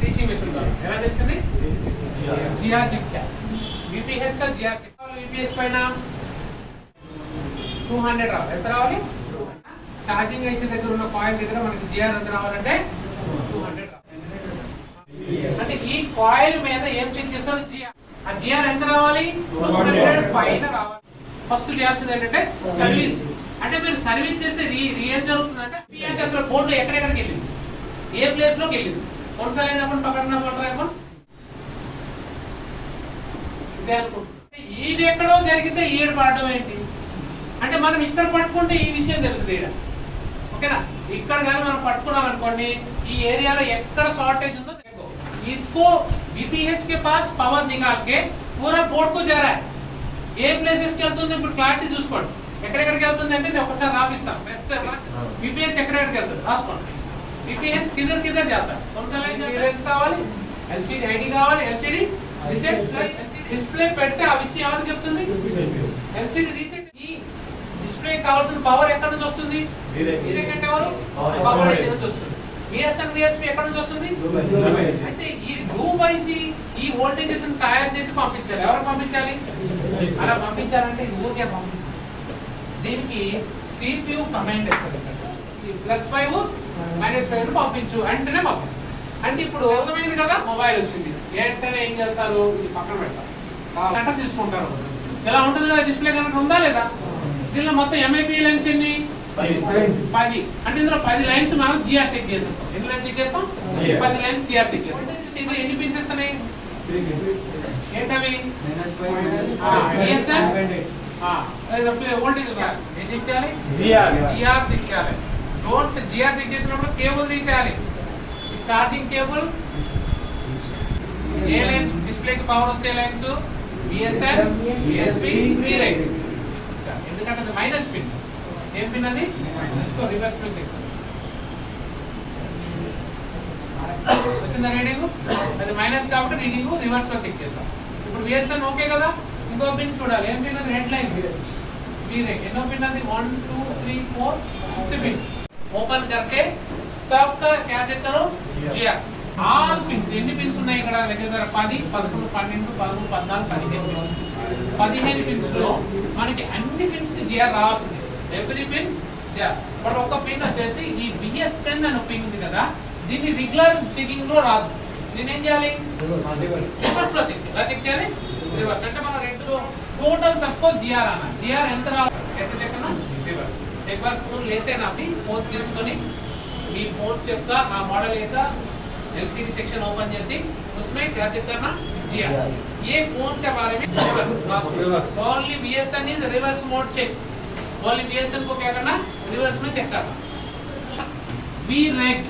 DC machine ద్వారా ఎలా తెలిసింది జిఆర్ చెక్ చేయాలి విపిహెచ్ కా జిఆర్ చెక్ విపిహెచ్ పైన 200 రావాలి ఎంత రావాలి ఛార్జింగ్ ఐసీ దగ్గర ఉన్న కాయిల్ దగ్గర మనకి జిఆర్ ఎంత రావాలంటే 200 రావాలి అంటే ఈ కాయిల్ మీద ఏం చెక్ చేస్తారు జిఆర్ ఆ జిఆర్ ఎంత రావాలి 200 పైన రావాలి ఫస్ట్ చేయాల్సింది ఏంటంటే సర్వీస్ అంటే మీరు సర్వీస్ చేస్తే ఏం జరుగుతుందంటే పిహెచ్ అసలు బోర్డు ఎక్కడెక్కడికి వెళ్ళింది ఏ ప్లేస్ లోకి వెళ్ళింది కొన్నిసార్లు అయినప్పుడు పక్కన పడరేమో ఇదే అనుకుంటున్నాం ఈడు ఎక్కడో జరిగితే ఈడు పడడం ఏంటి అంటే మనం ఇక్కడ పట్టుకుంటే ఈ విషయం తెలుస్తుంది ఈడ ఓకేనా ఇక్కడ కానీ మనం పట్టుకున్నాం అనుకోండి ఈ ఏరియాలో ఎక్కడ షార్टेज ఉందో देखो इसको बीपीएच के पास पावर निकाल के पूरा बोर्ड को जा रहा है ఏ ప్లేసెస్ కి వెళ్తుంది ఇప్పుడు క్లారిటీ చూసుకోండి ఎక్కడెక్కడికి వెళ్తుంది అంటే నేను ఒకసారి రాపిస్తాను बीपीएच ఎక్కడెక్కడికి వెళ్తుంది రాసుకోండి बीपीएच किधर किधर जाता है कौन सा लाइन क्लियरेंस కావాలి एलसीडी ఐడి కావాలి एलसीडी రీసెట్ డిస్ప్లే పెడితే ఆ విషయం ఎవరికి చెప్తుంది एलसीडी రీసెట్ ఈ డిస్ప్లే కావాల్సిన పవర్ ఎక్కడ నుంచి వస్తుంది డైరెక్ట్ ఎవరు పవర్ ఐసీ నుంచి వస్తుంది బిఎస్ఎన్ బిఎస్పి ఎక్కడ నుంచి వస్తుంది అయితే ఈ లూప్ ఐసీ ఈ వోల్టేజెస్ ని తయారు చేసి పంపించాలి ఎవరు పంపించాలి అలా పంపించాలంటే ఇది ఊరికే పంపించాలి దీనికి సిపియు కమాండ్ ఇస్తుంది +5 -5 పంపించు అంటేనే పంపిస్తుంది అంటే ఇప్పుడు అర్థమైంది కదా మొబైల్ వచ్చింది ఏంటనే ఏం చేస్తారు ఇది పక్కన పెడతారు గంట తీసుకుంటారు ఎలా ఉంటుంది కదా డిస్ప్లే కనుక ఉందా లేదా దీనిలో మొత్తం ఎంఐపి లైన్స్ ఎన్ని 10 అంటే ఇందులో 10 లైన్స్ మనం జిఆర్ చెక్ చేసేస్తాం ఎన్ని లైన్స్ చెక్ చేస్తాం 10 లైన్స్ జిఆర్ చెక్ చేస్తాం ఇందులో ఎన్ని పిన్స్ ఇస్తున్నాయి ఏంటవి బిఎస్ఎన్ వోల్టేజ్ ఏం చెక్ చేయాలి జిఆర్ చెక్ చేయాలి డోంట్ జిఆర్ చెక్ చేసినప్పుడు కేబుల్ తీసేయాలి ఛార్జింగ్ కేబుల్ ఏ లైన్స్ డిస్ప్లేకి పవర్ వచ్చే లైన్స్ బిఎస్ఎన్ బిఎస్పి వీరే ఎందుకంటే అది మైనస్ పిన్ ఏం పిన్ అది రివర్స్ పిన్ వచ్చిందా రీడింగ్ అది మైనస్ కాబట్టి రీడింగ్ రివర్స్ లో చెక్ చేస్తాం ఇప్పుడు బిఎస్ఎన్ ఓకే కదా ఇంకో పిన్ చూడాలి ఏం పిన్ అది రెడ్ లైన్ వీరే ఎన్నో పిన్ అది 1 2 3 4 5th పిన్ ఓపెన్ करके सबका क्या चेक करो जीआर ఆల్ పిన్స్ ఎన్ని పిన్స్ ఉన్నాయి ఇక్కడ దగ్గర 10 11 12 13 14 15 పిన్స్ లో మనకి అన్ని పిన్స్ కి జిఆర్ రావాల్సింది ఎవ్రీ పిన్ జిఆర్ బట్ ఒక పిన్ వచ్చేసి ఈ బిఎస్ఎన్ అనే పిన్ ఉంది కదా దీన్ని రెగ్యులర్ చెకింగ్ లో రాదు దీన్ని ఏం చేయాలి రివర్స్ లో చెక్ చేయాలి రివర్స్ అంటే మనం రెండు టోటల్ सबको జిఆర్ आना జిఆర్ ఎంత రావాలి कैसे చెక్ करना రివర్స్ एक बार फोन लेते ना भी फोन తీసుకొని మీ फोन యొక్క ఆ మోడల్ యొక్క एलसीडी सेक्शन ओपन जैसे उसमें क्या चेक करना जीआर ये फोन के बारे में reverse only BSN is reverse mode check only BSN को क्या करना रिवर्स में चेक करना वी रेक